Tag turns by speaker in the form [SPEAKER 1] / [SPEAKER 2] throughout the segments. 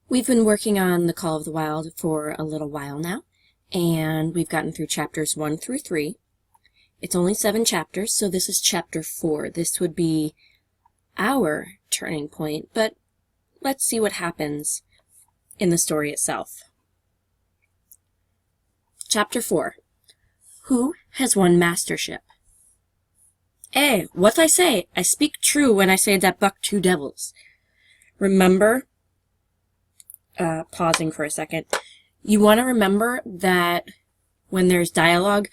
[SPEAKER 1] We've been working on The Call of the Wild for a little while now, and we've gotten through chapters 1 through 3. It's only 7 chapters, so this is chapter 4. This would be our turning point, but let's see what happens in the story itself. Chapter 4. Who has won Mastership? What I say? I speak true when I say that buck two devils. Remember, pausing for a second, you want to remember that when there's dialogue,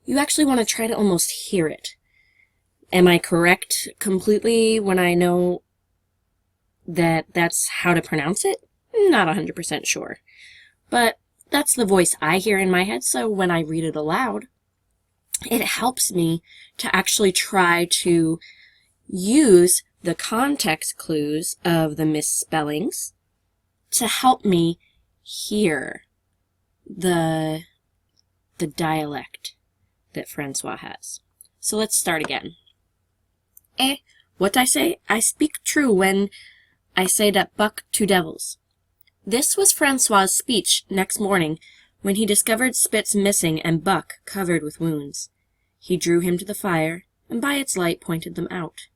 [SPEAKER 1] you actually want to try to almost hear it. Am I correct completely when I know that that's how to pronounce it? Not 100% sure. But that's the voice I hear in my head, so when I read it aloud, it helps me to actually try to use the context clues of the misspellings to help me hear the dialect that Francois has. So let's start again. What I say? I speak true when I say that buck two devils. This was Francois's speech next morning when he discovered Spitz missing and Buck covered with wounds. He drew him to the fire, and by its light pointed them out.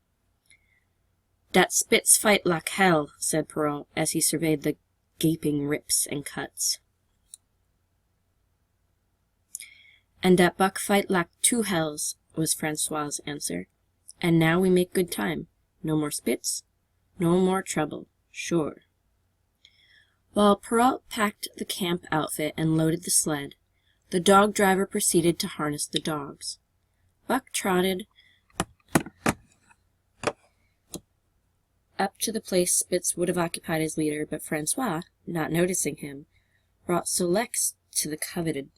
[SPEAKER 1] "Dat Spitz fight like hell," said Perrault, as he surveyed the gaping rips and cuts. "And dat Buck fight like two hells," was Francois's answer. "And now we make good time. No more Spitz, no more trouble, sure." While Perrault packed the camp outfit and loaded the sled, the dog driver proceeded to harness the dogs. Buck trotted up to the place Spitz would have occupied as leader, but Francois, not noticing him, brought Solex to the coveted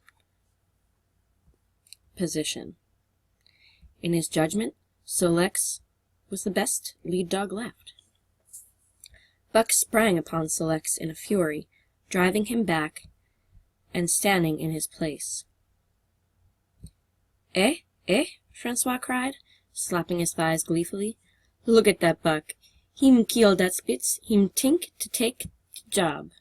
[SPEAKER 1] position. In his judgment, Solex was the best lead dog left. Buck sprang upon Solex in a fury, driving him back and standing in his place. Francois cried, slapping his thighs gleefully. "Look at that Buck. Him kill dat Spitz. Him tink to take the job."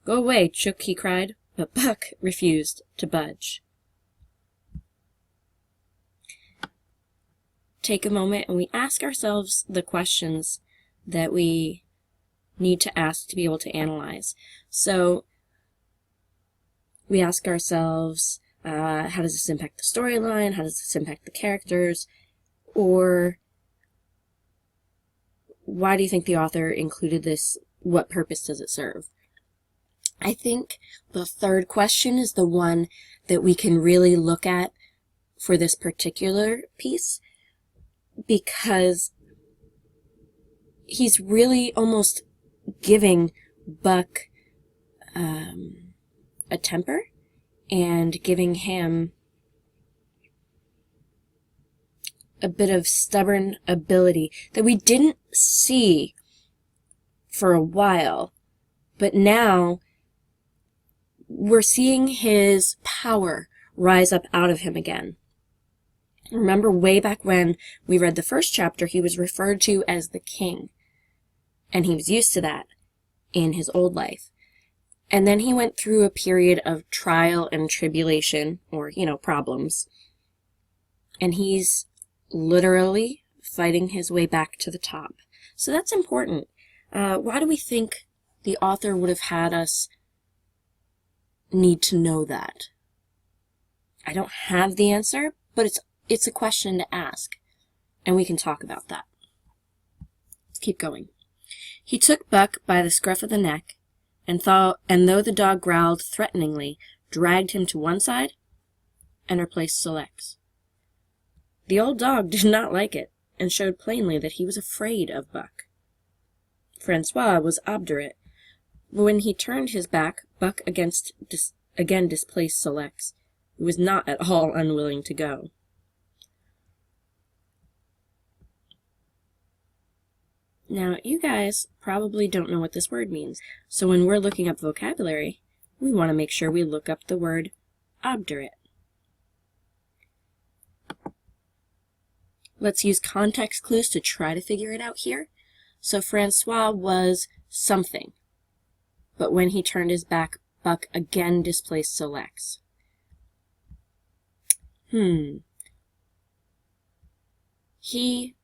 [SPEAKER 1] "Go away, Chook," he cried, but Buck refused to budge. Take a moment and we ask ourselves the questions that we need to ask to be able to analyze. So we ask ourselves, how does this impact the storyline? How does this impact the characters? Or why do you think the author included this? What purpose does it serve? I think the third question is the one that we can really look at for this particular piece, because he's really almost giving Buck a temper and giving him a bit of stubborn ability that we didn't see for a while, but now we're seeing his power rise up out of him again. Remember, way back when we read the first chapter, he was referred to as the king, and he was used to that in his old life. And then he went through a period of trial and tribulation, or, problems, and he's literally fighting his way back to the top. So that's important. Why do we think the author would have had us need to know that? I don't have the answer, but it's a question to ask, and we can talk about that. Let's keep going. He took Buck by the scruff of the neck, and though the dog growled threateningly, dragged him to one side and replaced Solex. The old dog did not like it, and showed plainly that he was afraid of Buck. Francois was obdurate, but when he turned his back, Buck again displaced Solex, who was not at all unwilling to go. Now, you guys probably don't know what this word means, so when we're looking up vocabulary, we want to make sure we look up the word obdurate. Let's use context clues to try to figure it out here. So Francois was something. But when he turned his back, Buck again displaced Sol-leks. He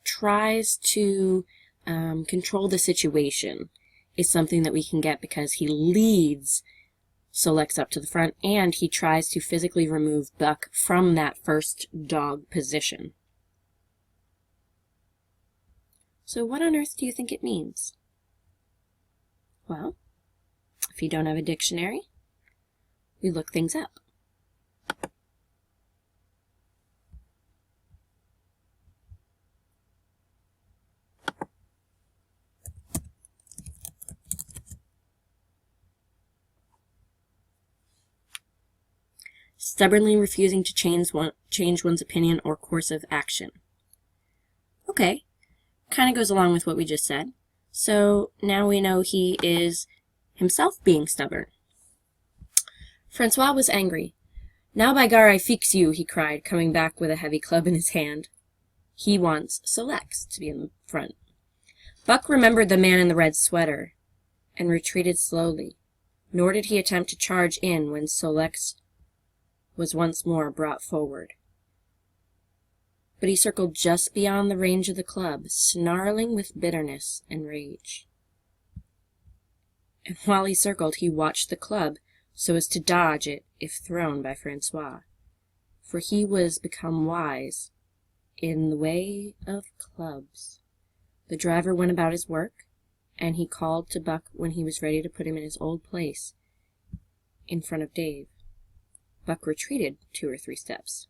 [SPEAKER 1] tries to control the situation, is something that we can get because he leads Sol-leks up to the front, and he tries to physically remove Buck from that first dog position. So what on earth do you think it means? Well, if you don't have a dictionary, we look things up. Stubbornly refusing to change one's opinion or course of action. Okay, kind of goes along with what we just said. So now we know he is himself being stubborn. Francois was angry. "Now by gar I fix you," he cried, coming back with a heavy club in his hand. He wants Sol-leks to be in the front. Buck remembered the man in the red sweater and retreated slowly, nor did he attempt to charge in when Sol-leks was once more brought forward. But he circled just beyond the range of the club, snarling with bitterness and rage. And while he circled, he watched the club so as to dodge it if thrown by Francois, for he was become wise in the way of clubs. The driver went about his work, and he called to Buck when he was ready to put him in his old place in front of Dave. Buck retreated 2 or 3 steps.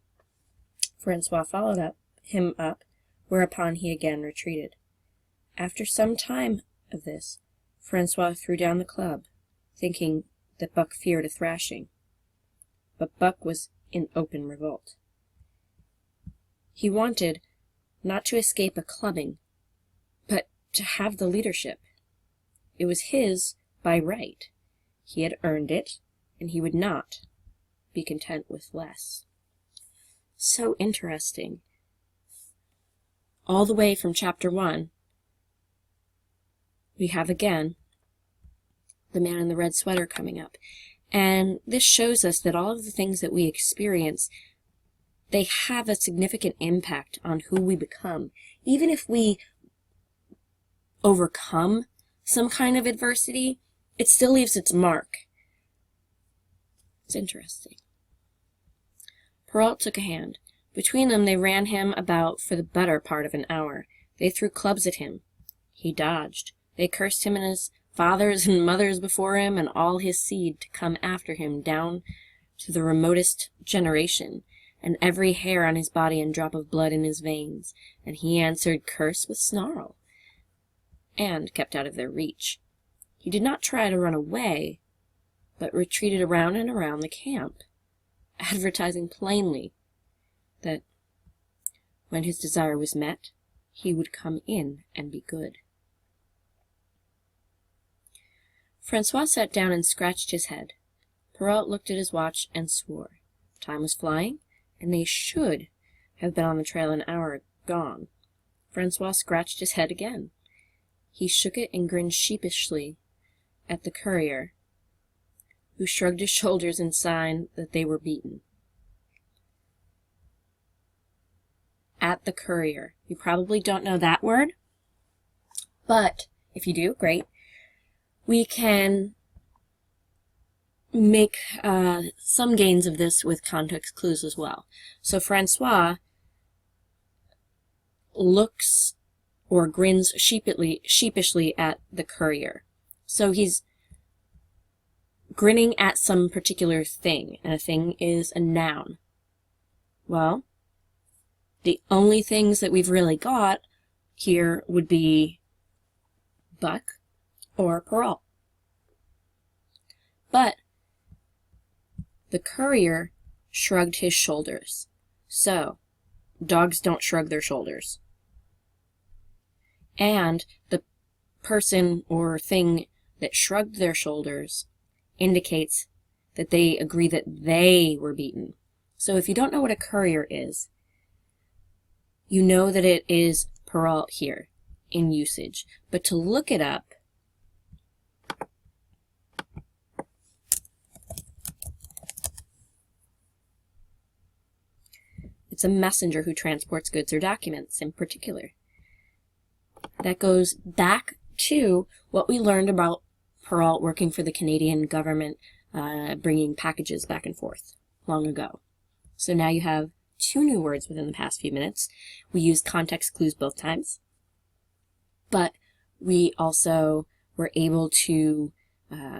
[SPEAKER 1] Francois followed him up, whereupon he again retreated. After some time of this, Francois threw down the club, thinking that Buck feared a thrashing. But Buck was in open revolt. He wanted not to escape a clubbing, but to have the leadership. It was his by right. He had earned it, and he would not be content with less. So interesting. All the way from chapter 1, we have again the man in the red sweater coming up. And this shows us that all of the things that we experience, they have a significant impact on who we become. Even if we overcome some kind of adversity, it still leaves its mark. It's interesting. Perrault took a hand. Between them, they ran him about for the better part of an hour. They threw clubs at him. He dodged. They cursed him and his fathers and mothers before him, and all his seed to come after him down to the remotest generation, and every hair on his body and drop of blood in his veins. And he answered curse with snarl, and kept out of their reach. He did not try to run away, but retreated around and around the camp, advertising plainly that when his desire was met, he would come in and be good. Francois sat down and scratched his head. Perrault looked at his watch and swore. Time was flying, and they should have been on the trail an hour gone. Francois scratched his head again. He shook it and grinned sheepishly at the courier, who shrugged his shoulders in sign that they were beaten. At the courier. You probably don't know that word, but if you do, great. We can make some gains of this with context clues as well. So Francois looks or grins sheepishly at the courier. So he's grinning at some particular thing, and a thing is a noun. Well, the only things that we've really got here would be Buck or Perrault. But the courier shrugged his shoulders. So, dogs don't shrug their shoulders. And the person or thing that shrugged their shoulders indicates that they agree that they were beaten. So if you don't know what a courier is, you know that it is Perrault here in usage. But to look it up, It's a messenger who transports goods or documents in particular. That goes back to what we learned about Perrault working for the Canadian government, bringing packages back and forth long ago. So now you have 2 new words within the past few minutes. We used context clues both times, but we also were able to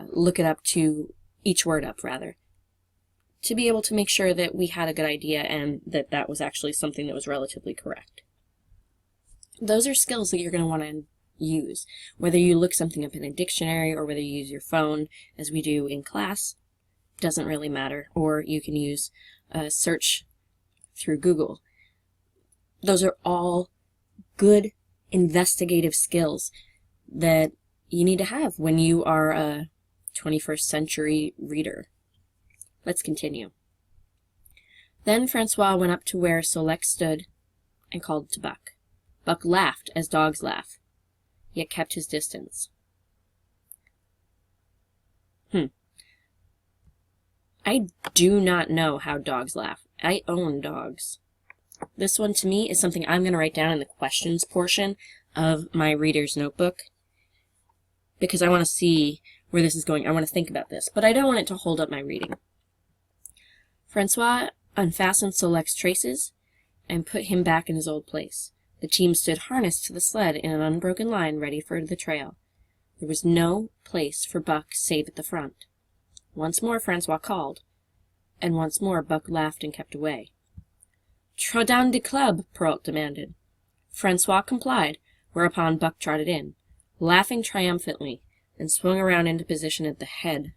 [SPEAKER 1] look it up, to each word up rather, to be able to make sure that we had a good idea and that that was actually something that was relatively correct. Those are skills that you're going to want to use. Whether you look something up in a dictionary or whether you use your phone, as we do in class, doesn't really matter. Or you can use a search through Google. Those are all good investigative skills that you need to have when you are a 21st century reader. Let's continue. Then Francois went up to where Solex stood and called to Buck. Buck laughed as dogs laugh, yet kept his distance. I do not know how dogs laugh. I own dogs. This one to me is something I'm going to write down in the questions portion of my reader's notebook, because I want to see where this is going. I want to think about this, but I don't want it to hold up my reading. Francois unfastened Solex's traces and put him back in his old place. The team stood harnessed to the sled in an unbroken line, ready for the trail. There was no place for Buck save at the front. Once more Francois called, and once more Buck laughed and kept away. "Trot de club," Perrault demanded. Francois complied, whereupon Buck trotted in, laughing triumphantly, and swung around into position at the head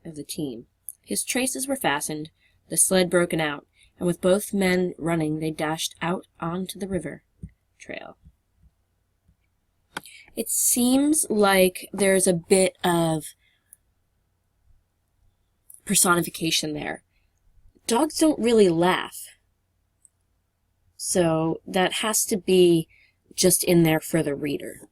[SPEAKER 1] of the team. His traces were fastened, the sled broken out, and with both men running they dashed out onto the river trail. It seems like there's a bit of personification there. Dogs don't really laugh, so that has to be just in there for the reader.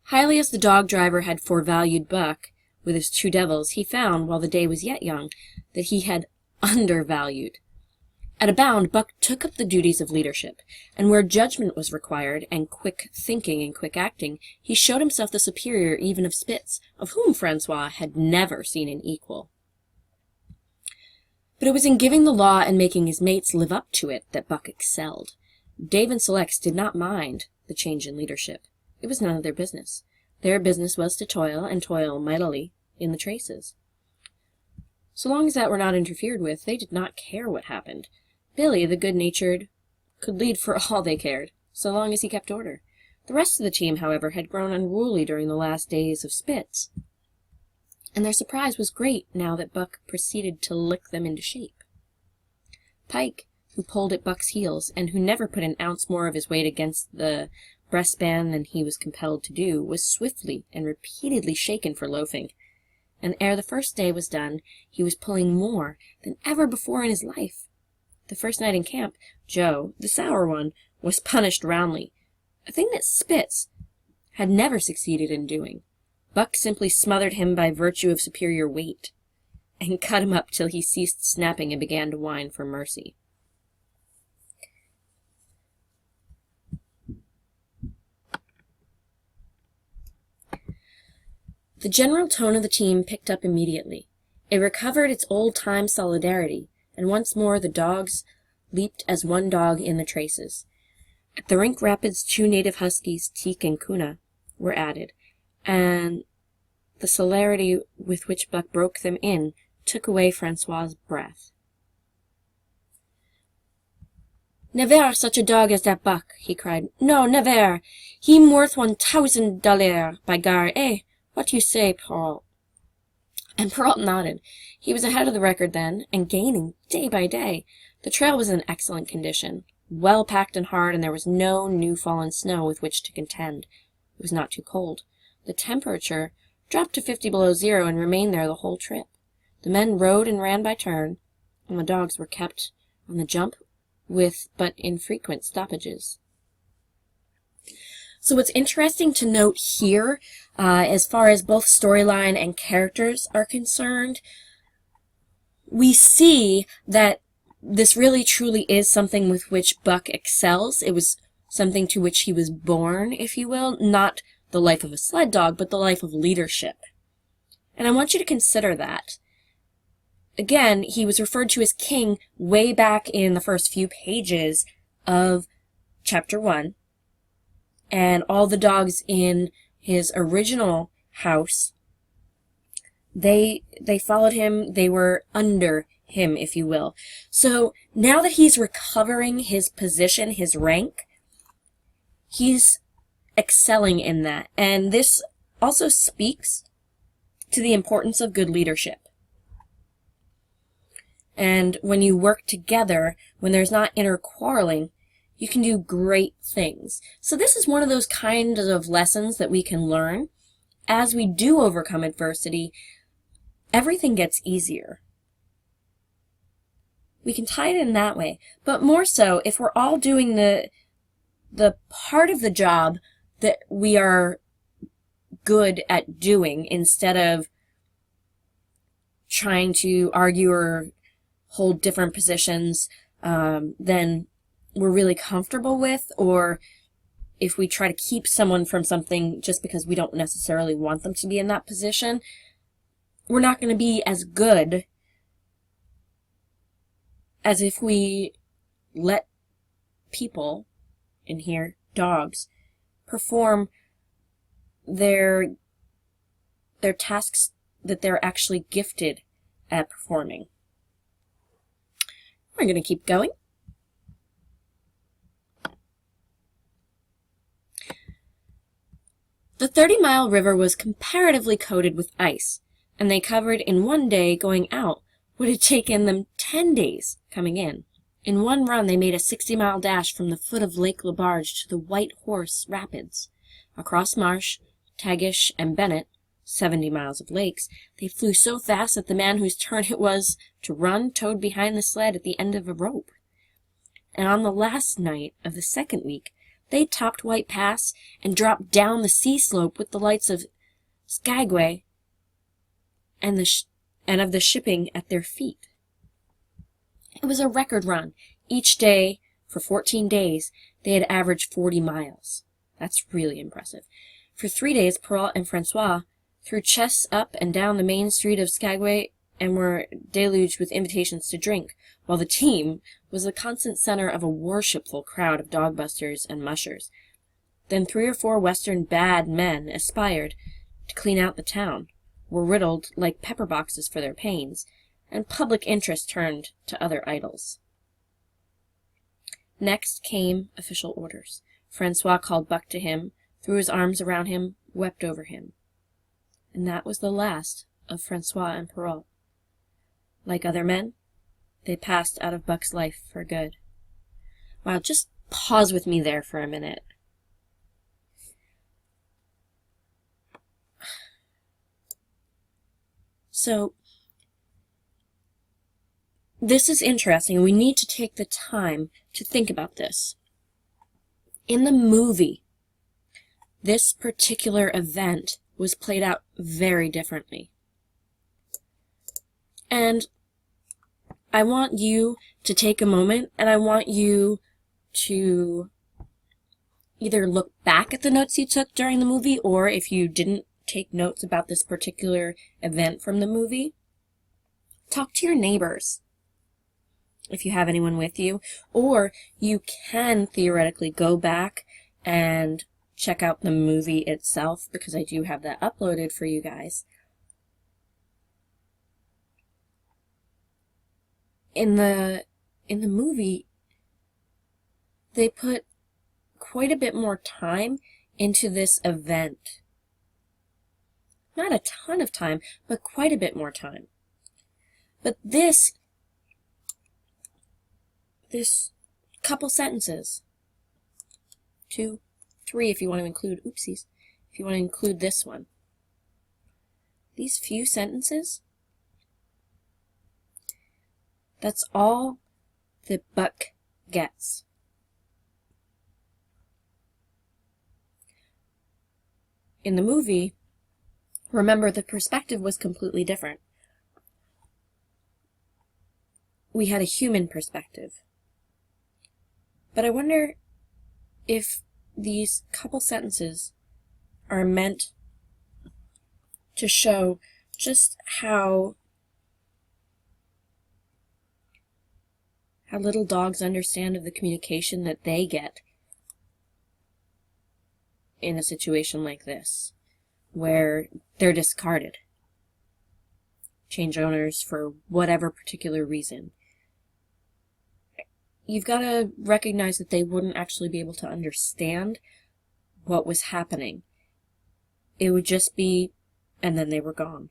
[SPEAKER 1] Highly as the dog driver had forevalued Buck with his 2 devils, he found, while the day was yet young, that he had undervalued. At a bound, Buck took up the duties of leadership, and where judgment was required, and quick thinking and quick acting, he showed himself the superior even of Spitz, of whom Francois had never seen an equal. But it was in giving the law and making his mates live up to it that Buck excelled. Dave and Solex did not mind the change in leadership. It was none of their business. Their business was to toil, and toil mightily, in the traces. So long as that were not interfered with, they did not care what happened. Billy, the good-natured, could lead for all they cared, so long as he kept order. The rest of the team, however, had grown unruly during the last days of Spitz, and their surprise was great now that Buck proceeded to lick them into shape. Pike, who pulled at Buck's heels, and who never put an ounce more of his weight against the breastband than he was compelled to do, was swiftly and repeatedly shaken for loafing, and ere the first day was done, he was pulling more than ever before in his life. The first night in camp, Joe, the sour one, was punished roundly, a thing that Spitz had never succeeded in doing. Buck simply smothered him by virtue of superior weight, and cut him up till he ceased snapping and began to whine for mercy. The general tone of the team picked up immediately. It recovered its old-time solidarity, and once more the dogs leaped as one dog in the traces. At the rink rapids 2 native huskies, Teak and Kuna, were added, and the celerity with which Buck broke them in took away Francois's breath. "Never such a dog as that Buck," he cried. "No, never. He'm worth $1,000, by gar, eh? What you say, Perrault?" And Perrault nodded. He was ahead of the record then, and gaining day by day. The trail was in excellent condition, well packed and hard, and there was no new fallen snow with which to contend. It was not too cold. The temperature dropped to 50 below zero and remained there the whole trip. The men rode and ran by turn, and the dogs were kept on the jump with but infrequent stoppages. So what's interesting to note here, as far as both storyline and characters are concerned, we see that this really truly is something with which Buck excels. It was something to which he was born, if you will, not the life of a sled dog, but the life of leadership. And I want you to consider that. Again, he was referred to as king way back in the first few pages of chapter 1. And all the dogs in his original house, they followed him. They were under him, if you will. So now that he's recovering his position, his rank, he's excelling in that. And this also speaks to the importance of good leadership. And when you work together, when there's not inner quarreling, you can do great things. So this is one of those kinds of lessons that we can learn. As we do overcome adversity, everything gets easier. We can tie it in that way. But more so, if we're all doing the part of the job that we are good at doing, instead of trying to argue or hold different positions than we're really comfortable with, or if we try to keep someone from something just because we don't necessarily want them to be in that position, we're not going to be as good as if we let people, in here, dogs, perform their tasks that they're actually gifted at performing. We're going to keep going. The 30-mile river was comparatively coated with ice, and they covered in one day going out what had taken them 10 days coming in. In one run, they made a 60-mile dash from the foot of Lake LaBarge to the White Horse Rapids. Across Marsh, Tagish, and Bennett, 70 miles of lakes, they flew so fast that the man whose turn it was to run towed behind the sled at the end of a rope. And on the last night of the second week, they topped White Pass and dropped down the sea slope with the lights of Skagway and of the shipping at their feet. It was a record run. Each day, for 14 days, they had averaged 40 miles. That's really impressive. For 3 days, Perrault and Francois threw chests up and down the main street of Skagway and were deluged with invitations to drink, while the team was the constant center of a worshipful crowd of dogbusters and mushers. Then 3 or 4 Western bad men aspired to clean out the town, were riddled like pepper boxes for their pains, and public interest turned to other idols. Next came official orders. Francois called Buck to him, threw his arms around him, wept over him. And that was the last of Francois and Perrault. Like other men, they passed out of Buck's life for good. Wow, just pause with me there for a minute. So, this is interesting. We need to take the time to think about this. In the movie, this particular event was played out very differently. And I want you to take a moment, and I want you to either look back at the notes you took during the movie, or if you didn't take notes about this particular event from the movie, talk to your neighbors, if you have anyone with you, or you can theoretically go back and check out the movie itself, because I do have that uploaded for you guys. In the movie, they put quite a bit more time into this event. Not a ton of time, but quite a bit more time. But this couple sentences, 2, 3 if you want to include, oopsies, if you want to include this one. These few sentences, that's all that Buck gets. in the movie, remember, the perspective was completely different. We had a human perspective. But I wonder if these couple sentences are meant to show just how little dogs understand of the communication that they get in a situation like this, where they're discarded, change owners for whatever particular reason. You've got to recognize that they wouldn't actually be able to understand what was happening. It would just be, and then they were gone.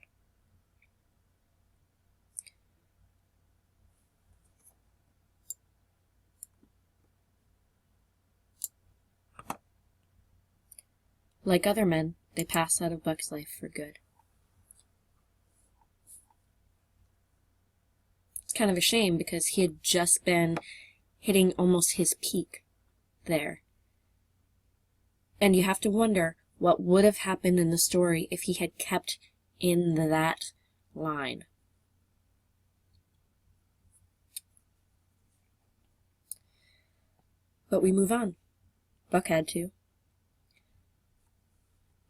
[SPEAKER 1] Like other men, they passed out of Buck's life for good. It's kind of a shame because he had just been hitting almost his peak there. And you have to wonder what would have happened in the story if he had kept in that line. But we move on. Buck had to.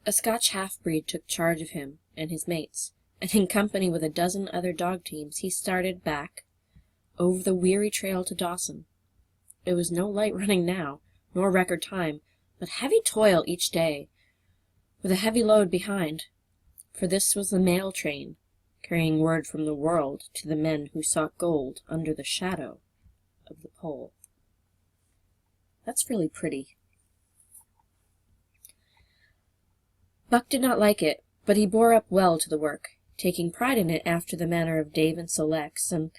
[SPEAKER 1] A Scotch half-breed took charge of him and his mates, and in company with a dozen other dog teams, he started back over the weary trail to Dawson. It was no light running now, nor record time, but heavy toil each day, with a heavy load behind, for this was the mail train, carrying word from the world to the men who sought gold under the shadow of the pole. That's really pretty. Buck did not like it, but he bore up well to the work, taking pride in it after the manner of Dave and Sol-leks, and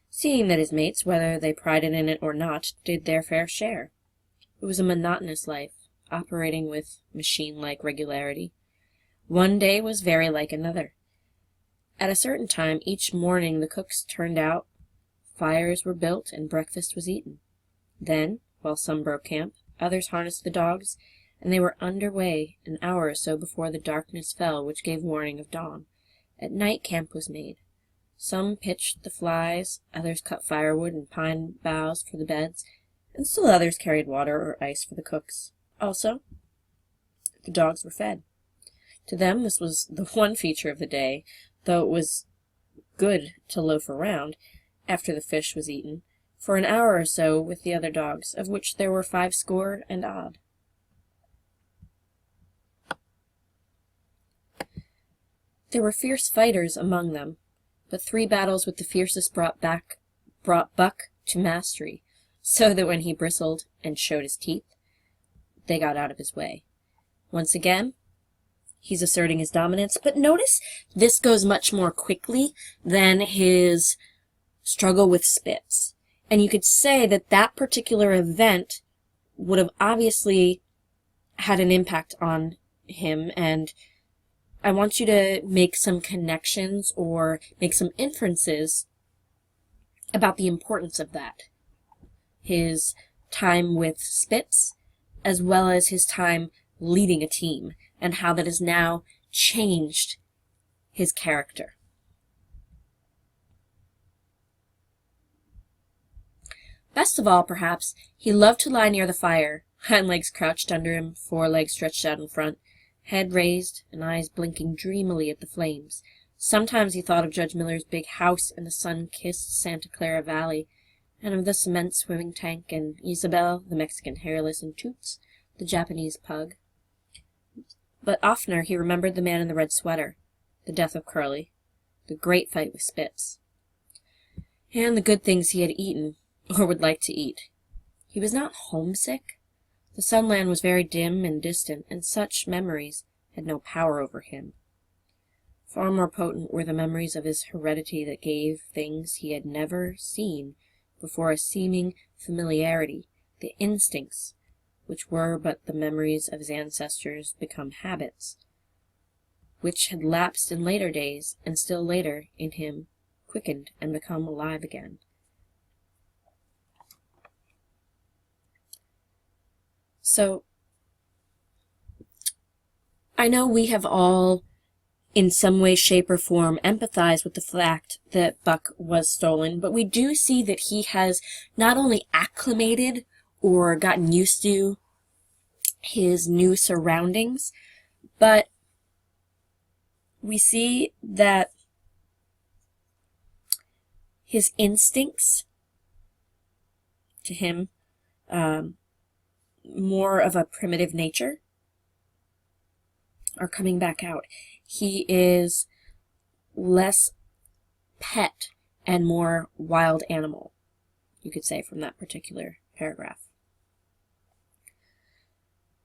[SPEAKER 1] seeing that his mates, whether they prided in it or not, did their fair share. It was a monotonous life, operating with machine-like regularity. One day was very like another. At a certain time each morning the cooks turned out, fires were built, and breakfast was eaten. Then, while some broke camp, others harnessed the dogs, and they were under way an hour or so before the darkness fell which gave warning of dawn. At night camp was made. Some pitched the flies, others cut firewood and pine boughs for the beds, and still others carried water or ice for the cooks. Also, the dogs were fed. To them this was the one feature of the day, though it was good to loaf around, after the fish was eaten, for an hour or so with the other dogs, of which there were 50 and odd. There were fierce fighters among them, but 3 battles with the fiercest brought Buck to mastery, so that when he bristled and showed his teeth, they got out of his way. Once again, he's asserting his dominance, but notice this goes much more quickly than his struggle with Spitz. And you could say that that particular event would have obviously had an impact on him, and I want you to make some connections or make some inferences about the importance of that. His time with Spitz, as well as his time leading a team, and how that has now changed his character. Best of all, perhaps, he loved to lie near the fire, hind legs crouched under him, forelegs stretched out in front, head raised and eyes blinking dreamily at the flames. Sometimes he thought of Judge Miller's big house in the sun-kissed Santa Clara Valley, and of the cement swimming tank, and Isabel, the Mexican hairless, and Toots, the Japanese pug. But oftener he remembered the man in the red sweater, the death of Curly, the great fight with Spitz, and the good things he had eaten, or would like to eat. He was not homesick. The sunland was very dim and distant, and such memories had no power over him. Far more potent were the memories of his heredity that gave things he had never seen before a seeming familiarity, the instincts, which were but the memories of his ancestors become habits, which had lapsed in later days, and still later, in him, quickened and become alive again. So, I know we have all, in some way, shape, or form, empathized with the fact that Buck was stolen, but we do see that he has not only acclimated or gotten used to his new surroundings, but we see that his instincts, to him, more of a primitive nature, are coming back out. He is less pet and more wild animal, you could say, from that particular paragraph.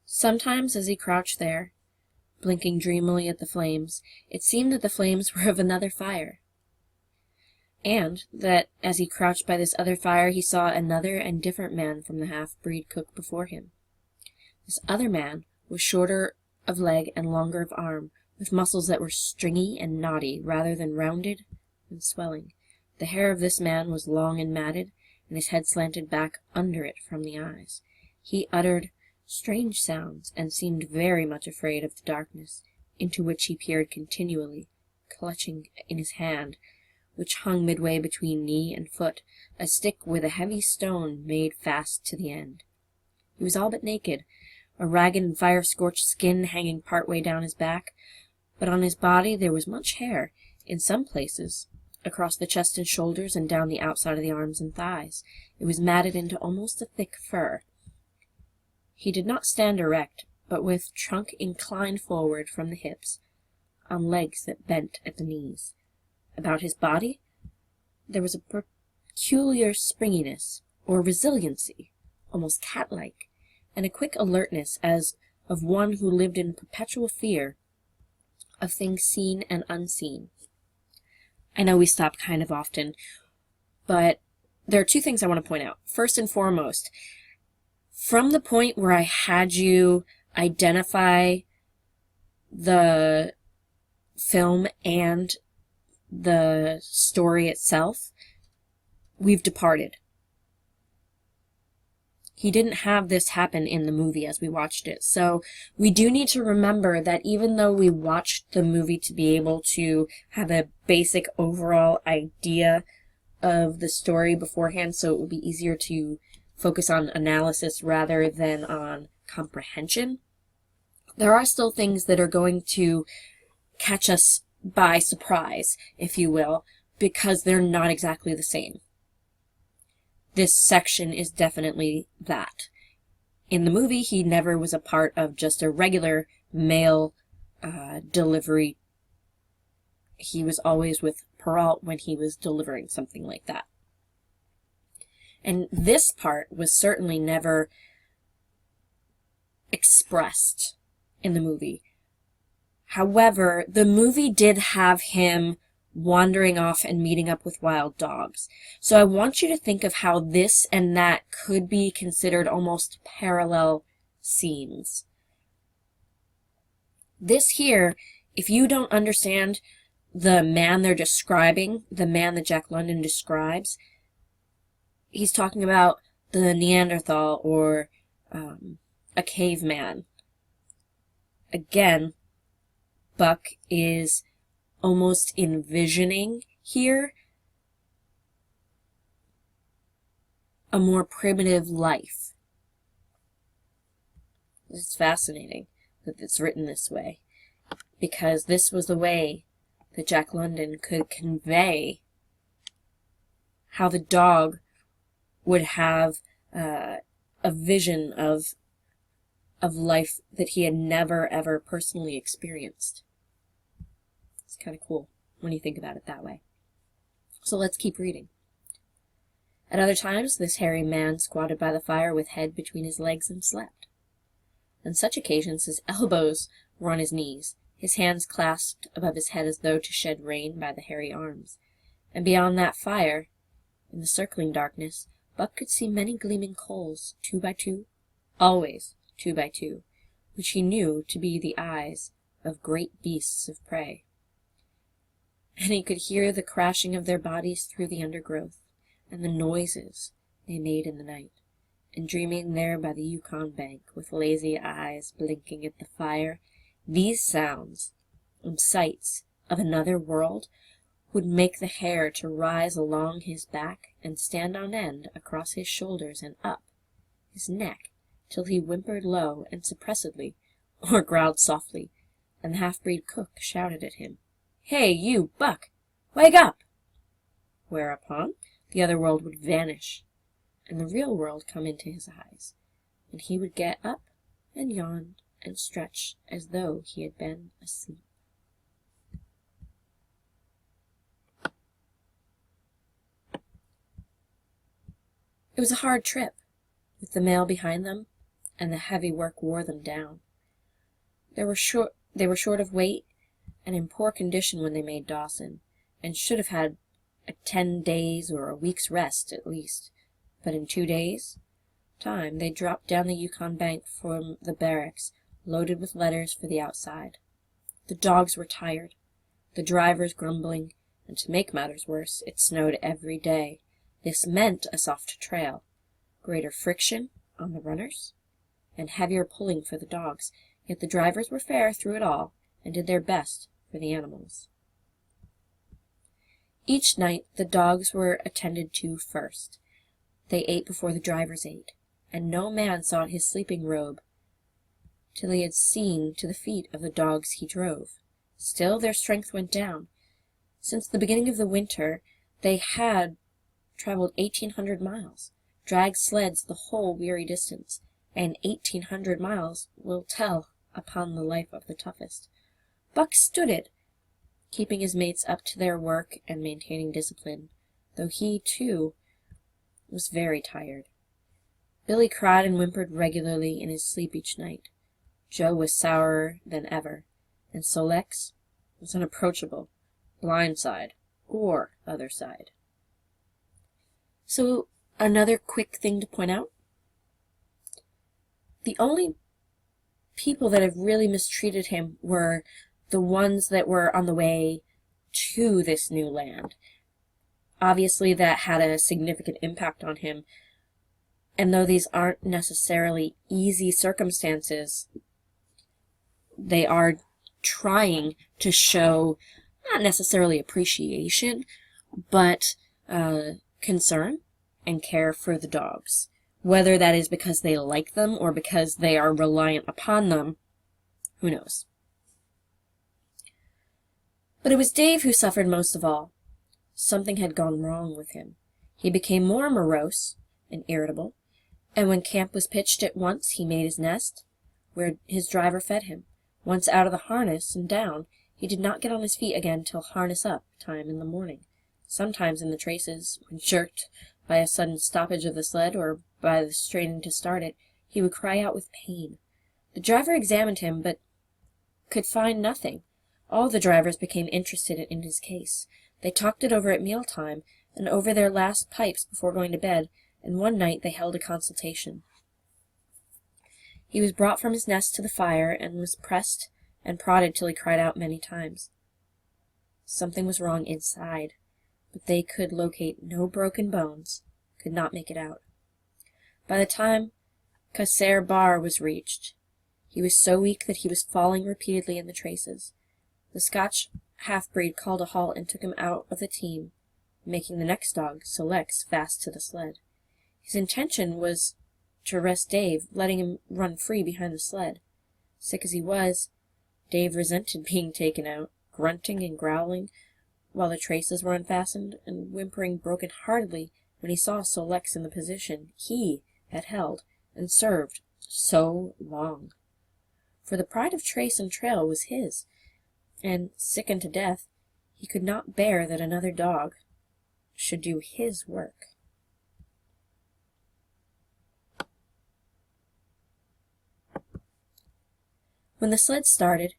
[SPEAKER 1] Sometimes as he crouched there, blinking dreamily at the flames, it seemed that the flames were of another fire, and that as he crouched by this other fire he saw another and different man from the half-breed cook before him. This other man was shorter of leg and longer of arm, with muscles that were stringy and knotty rather than rounded and swelling. The hair of this man was long and matted, and his head slanted back under it from the eyes. He uttered strange sounds, and seemed very much afraid of the darkness, into which he peered continually, clutching in his hand, which hung midway between knee and foot, a stick with a heavy stone made fast to the end. He was all but naked, a ragged and fire-scorched skin hanging part way down his back, but on his body there was much hair, in some places, across the chest and shoulders and down the outside of the arms and thighs. It was matted into almost a thick fur. He did not stand erect, but with trunk inclined forward from the hips, on legs that bent at the knees. About his body there was a peculiar springiness, or resiliency, almost cat-like, and a quick alertness as of one who lived in perpetual fear of things seen and unseen. I know we stop kind of often, but there are two things I want to point out. First and foremost, from the point where I had you identify the film and the story itself, we've departed. He didn't have this happen in the movie as we watched it. So we do need to remember that even though we watched the movie to be able to have a basic overall idea of the story beforehand, so it would be easier to focus on analysis rather than on comprehension, there are still things that are going to catch us by surprise, if you will, because they're not exactly the same. This section is definitely that. In the movie, he never was a part of just a regular mail delivery. He was always with Perrault when he was delivering something like that. And this part was certainly never expressed in the movie. However, the movie did have him wandering off and meeting up with wild dogs. So I want you to think of how this and that could be considered almost parallel scenes. This here, if you don't understand the man they're describing, the man that Jack London describes, he's talking about the Neanderthal or a caveman. Again, Buck is almost envisioning here a more primitive life. It's fascinating that it's written this way, because this was the way that Jack London could convey how the dog would have a vision of life that he had never, ever personally experienced. It's kind of cool when you think about it that way. So let's keep reading. At other times, this hairy man squatted by the fire with head between his legs and slept. On such occasions, his elbows were on his knees, his hands clasped above his head as though to shed rain by the hairy arms. And beyond that fire, in the circling darkness, Buck could see many gleaming coals, 2 by 2, always 2 by 2, which he knew to be the eyes of great beasts of prey. And he could hear the crashing of their bodies through the undergrowth, and the noises they made in the night. And dreaming there by the Yukon bank, with lazy eyes blinking at the fire, These sounds and sights of another world would make the hair to rise along his back and stand on end across his shoulders and up his neck till he whimpered low and suppressedly, or growled softly, and the half-breed cook shouted at him, "Hey, you, Buck! Wake up!" Whereupon the other world would vanish, and the real world come into his eyes, and he would get up and yawn and stretch as though he had been asleep. It was a hard trip, with the mail behind them, and the heavy work wore them down. They were short of weight and in poor condition when they made Dawson, and should have had a 10 days or a week's rest at least. But in 2 days' time they dropped down the Yukon bank from the barracks, loaded with letters for the outside. The dogs were tired, the drivers grumbling, and to make matters worse, it snowed every day. This meant a softer trail, greater friction on the runners, and heavier pulling for the dogs, yet the drivers were fair through it all and did their best for the animals. Each night the dogs were attended to first. They ate before the drivers ate, and no man sought his sleeping robe till he had seen to the feet of the dogs he drove. Still their strength went down. Since the beginning of the winter they had traveled 1,800 miles, dragged sleds the whole weary distance, and 1,800 miles will tell upon the life of the toughest. Buck stood it, keeping his mates up to their work and maintaining discipline, though he, too, was very tired. Billy cried and whimpered regularly in his sleep each night. Joe was sourer than ever, and Sol-leks was unapproachable, blind side or other side. So, another quick thing to point out. The only people that have really mistreated him were the ones that were on the way to this new land. Obviously, that had a significant impact on him, and though these aren't necessarily easy circumstances, they are trying to show not necessarily appreciation, but concern and care for the dogs. Whether that is because they like them or because they are reliant upon them, who knows. But it was Dave who suffered most of all. Something had gone wrong with him. He became more morose and irritable, and when camp was pitched at once, he made his nest where his driver fed him. Once out of the harness and down, he did not get on his feet again till harness up time in the morning. Sometimes in the traces, when jerked by a sudden stoppage of the sled or by the straining to start it, he would cry out with pain. The driver examined him, but could find nothing. All the drivers became interested in his case. They talked it over at mealtime, and over their last pipes before going to bed, and one night they held a consultation. He was brought from his nest to the fire, and was pressed and prodded till he cried out many times. Something was wrong inside, but they could locate no broken bones, could not make it out. By the time Qusair Bar was reached, he was so weak that he was falling repeatedly in the traces. The Scotch half-breed called a halt and took him out of the team, making the next dog, Sol-leks, fast to the sled. His intention was to arrest Dave, letting him run free behind the sled. Sick as he was, Dave resented being taken out, grunting and growling while the traces were unfastened, and whimpering broken-heartedly when he saw Sol-leks in the position he had held and served so long. For the pride of trace and trail was his, and, sick unto death, he could not bear that another dog should do his work. When the sled started,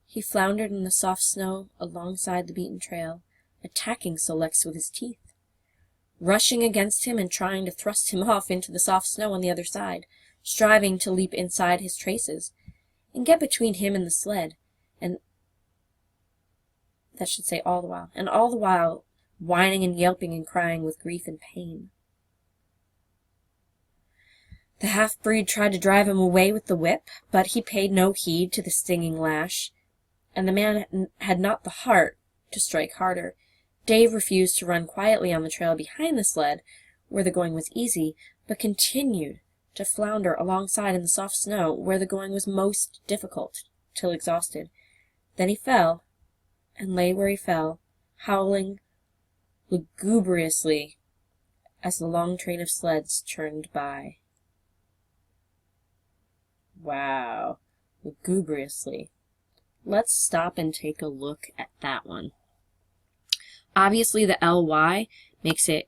[SPEAKER 1] he floundered in the soft snow alongside the beaten trail, attacking Sol-leks with his teeth, rushing against him and trying to thrust him off into the soft snow on the other side, striving to leap inside his traces, and get between him and the sled, and all the while whining and yelping and crying with grief and pain. The half-breed tried to drive him away with the whip, but he paid no heed to the stinging lash, and the man had not the heart to strike harder. Dave refused to run quietly on the trail behind the sled, where the going was easy, but continued to flounder alongside in the soft snow, where the going was most difficult, till exhausted. Then he fell, and lay where he fell, howling lugubriously as the long train of sleds churned by. Wow, lugubriously. Let's stop and take a look at that one. Obviously, the ly makes it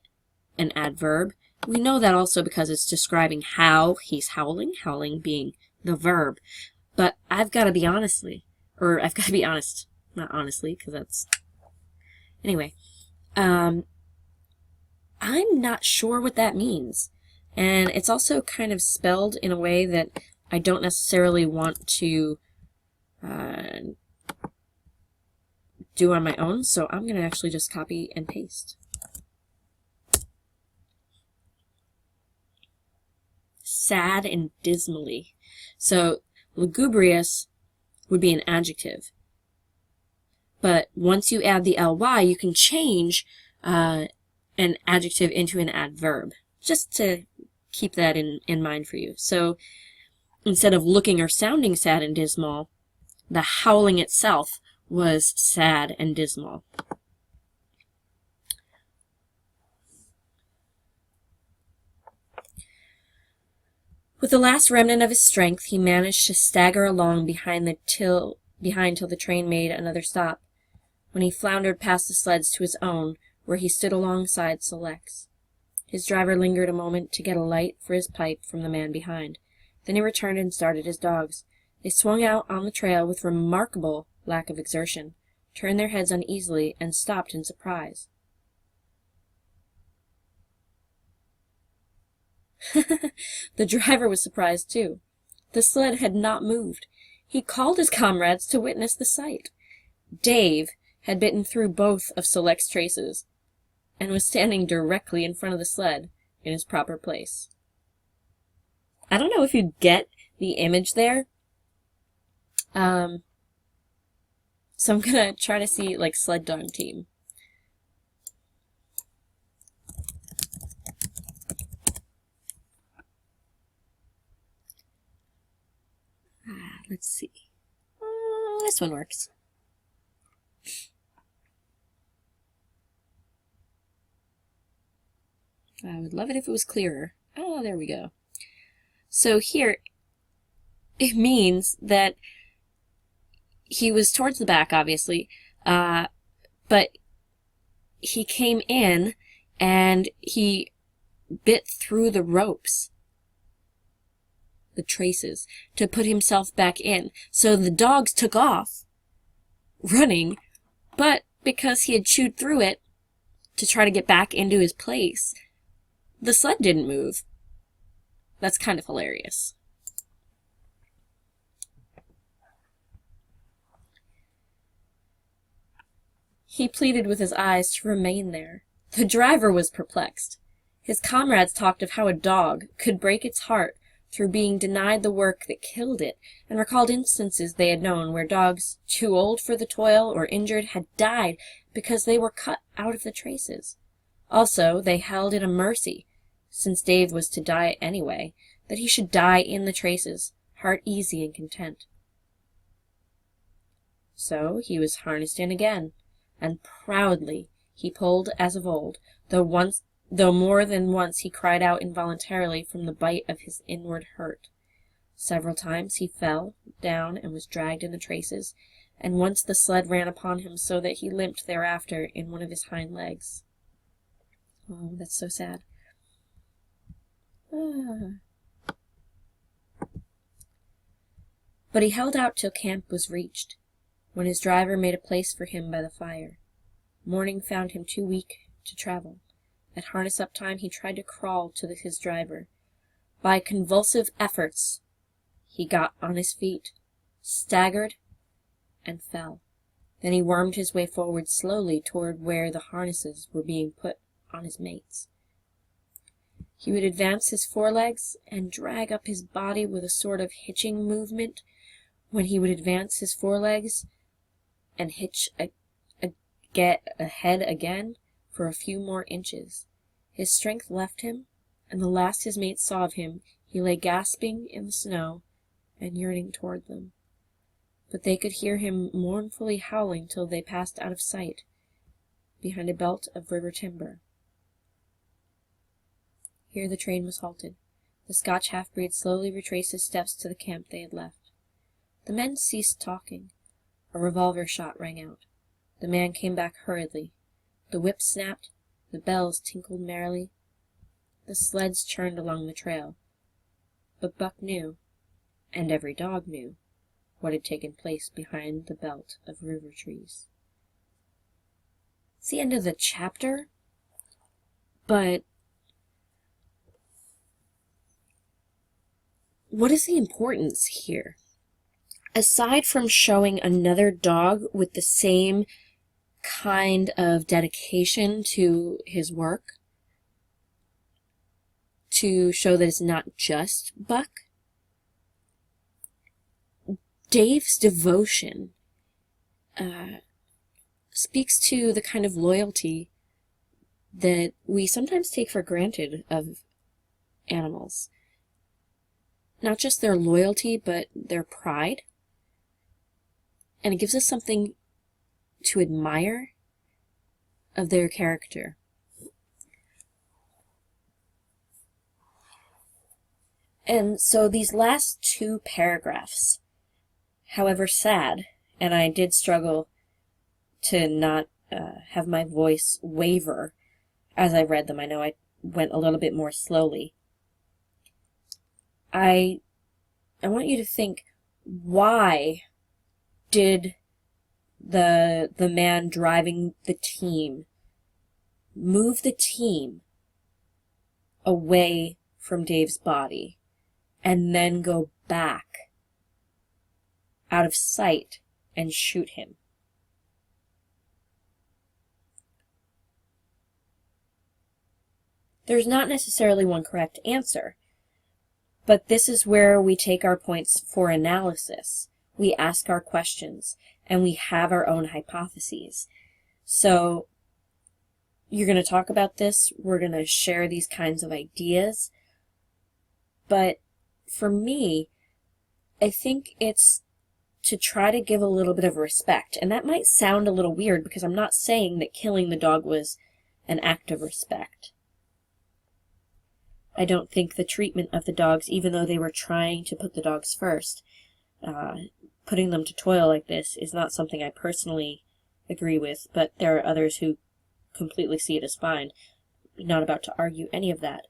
[SPEAKER 1] an adverb. We know that also because it's describing how he's howling, howling being the verb. But I've got to be honest, not honestly, because that's... Anyway, I'm not sure what that means. And it's also kind of spelled in a way that I don't necessarily want to do on my own, so I'm going to actually just copy and paste. Sad and dismally. So lugubrious would be an adjective. But once you add the ly, you can change an adjective into an adverb, just to keep that in mind for you. So instead of looking or sounding sad and dismal, the howling itself was sad and dismal. With the last remnant of his strength, he managed to stagger along behind till the train made another stop, when he floundered past the sleds to his own, where he stood alongside Select's. His driver lingered a moment to get a light for his pipe from the man behind. Then he returned and started his dogs. They swung out on the trail with remarkable lack of exertion, turned their heads uneasily, and stopped in surprise. The driver was surprised, too. The sled had not moved. He called his comrades to witness the sight. Dave had bitten through both of Select's traces, and was standing directly in front of the sled in his proper place. I don't know if you get the image there. So I'm gonna try to see, like, sled dog team. Let's see. This one works. I would love it if it was clearer. Oh, there we go. So here, it means that he was towards the back, obviously, but he came in and he bit through the ropes, the traces, to put himself back in. So the dogs took off, running, but because he had chewed through it to try to get back into his place, the sled didn't move. That's kind of hilarious. He pleaded with his eyes to remain there. The driver was perplexed. His comrades talked of how a dog could break its heart through being denied the work that killed it, and recalled instances they had known where dogs, too old for the toil or injured, had died because they were cut out of the traces. Also, they held it a mercy, since Dave was to die anyway, that he should die in the traces, heart easy and content. So he was harnessed in again, and proudly he pulled as of old, though more than once he cried out involuntarily from the bite of his inward hurt. Several times he fell down and was dragged in the traces, and once the sled ran upon him so that he limped thereafter in one of his hind legs. Oh, that's so sad. But he held out till camp was reached, when his driver made a place for him by the fire. Morning found him too weak to travel. At harness-up time he tried to crawl to his driver. By convulsive efforts he got on his feet, staggered, and fell. Then he wormed his way forward slowly toward where the harnesses were being put on his mates. He would advance his forelegs and drag up his body with a sort of hitching movement when he would advance his forelegs and hitch get ahead again for a few more inches. His strength left him, and the last his mates saw of him, he lay gasping in the snow and yearning toward them. But they could hear him mournfully howling till they passed out of sight, behind a belt of river timber. Here the train was halted. The Scotch half-breed slowly retraced his steps to the camp they had left. The men ceased talking. A revolver shot rang out. The man came back hurriedly. The whip snapped. The bells tinkled merrily. The sleds churned along the trail. But Buck knew, and every dog knew, what had taken place behind the belt of river trees. It's the end of the chapter, but what is the importance here? Aside from showing another dog with the same kind of dedication to his work, to show that it's not just Buck, Dave's devotion speaks to the kind of loyalty that we sometimes take for granted of animals. Not just their loyalty, but their pride. And it gives us something to admire of their character. And so these last two paragraphs, however sad, and I did struggle to not have my voice waver as I read them. I know I went a little bit more slowly. I want you to think, why did the man driving the team move the team away from Dave's body and then go back out of sight and shoot him? There's not necessarily one correct answer, but this is where we take our points for analysis. We ask our questions, and we have our own hypotheses. So you're going to talk about this, we're going to share these kinds of ideas, but for me, I think it's to try to give a little bit of respect. And that might sound a little weird because I'm not saying that killing the dog was an act of respect. I don't think the treatment of the dogs, even though they were trying to put the dogs first, putting them to toil like this is not something I personally agree with, but there are others who completely see it as fine. I'm not about to argue any of that.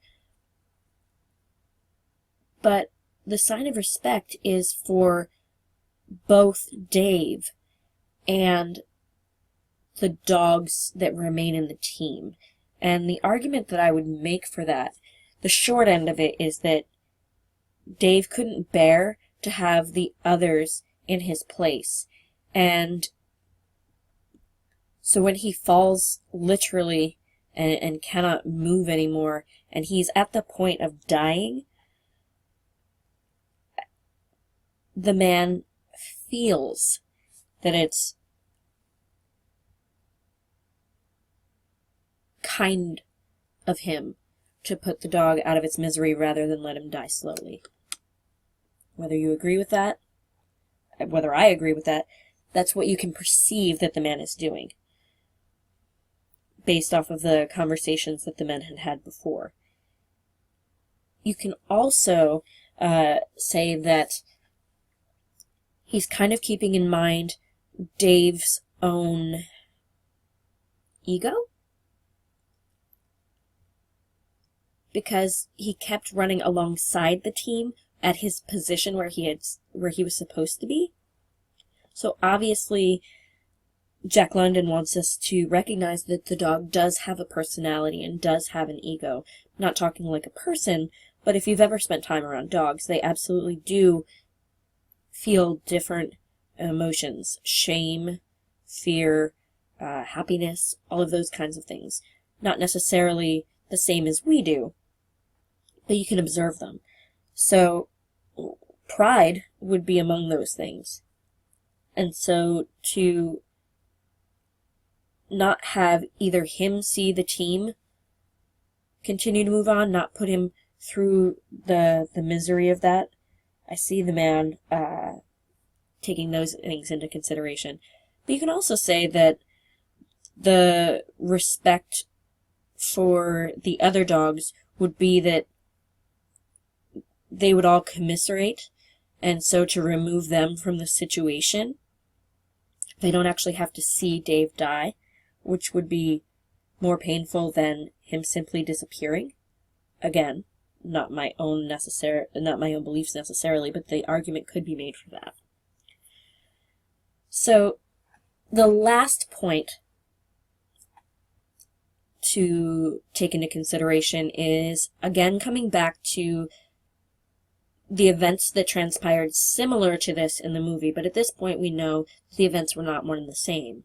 [SPEAKER 1] But the sign of respect is for both Dave and the dogs that remain in the team. And the argument that I would make for that, the short end of it, is that Dave couldn't bear to have the others in his place. And so when he falls literally and cannot move anymore, and he's at the point of dying, the man feels that it's kind of him to put the dog out of its misery rather than let him die slowly. Whether you agree with that, whether I agree with that, that's what you can perceive that the man is doing, based off of the conversations that the men had had before. You can also say that he's kind of keeping in mind Dave's own ego, because he kept running alongside the team at his position where he was supposed to be. So obviously Jack London wants us to recognize that the dog does have a personality and does have an ego. I'm not talking like a person, but if you've ever spent time around dogs, they absolutely do feel different emotions. Shame, fear, happiness, all of those kinds of things. Not necessarily the same as we do, but you can observe them. So pride would be among those things. And so to not have either him see the team continue to move on, not put him through the misery of that. I see the man taking those things into consideration. But you can also say that the respect for the other dogs would be that they would all commiserate, and so to remove them from the situation, they don't actually have to see Dave die, which would be more painful than him simply disappearing. Again, not my own beliefs necessarily, but the argument could be made for that. So the last point to take into consideration is, again, coming back to the events that transpired similar to this in the movie, but at this point we know the events were not one and the same.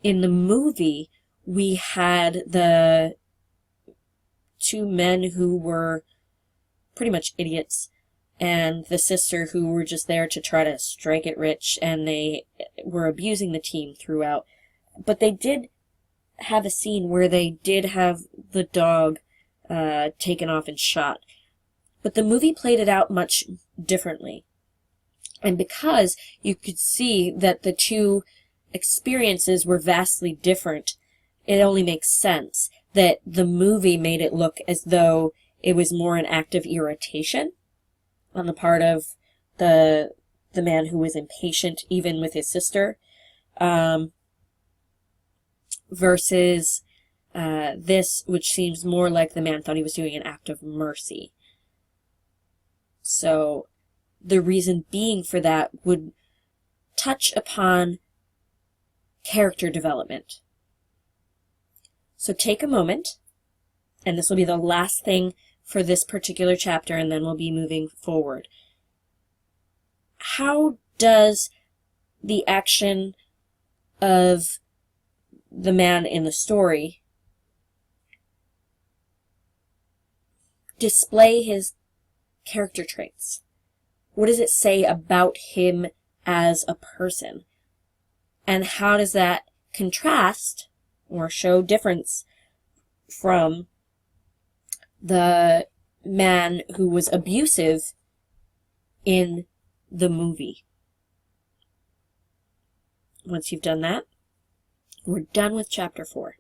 [SPEAKER 1] In the movie, we had the two men who were pretty much idiots, and the sister who were just there to try to strike it rich, and they were abusing the team throughout. But they did have a scene where they did have the dog taken off and shot. But the movie played it out much differently. And because you could see that the two experiences were vastly different, it only makes sense that the movie made it look as though it was more an act of irritation on the part of the man who was impatient even with his sister, versus this, which seems more like the man thought he was doing an act of mercy. So the reason being for that would touch upon character development. So take a moment, and this will be the last thing for this particular chapter, and then we'll be moving forward. How does the action of the man in the story display his character traits? What does it say about him as a person? And how does that contrast or show difference from the man who was abusive in the movie? Once you've done that, we're done with chapter 4.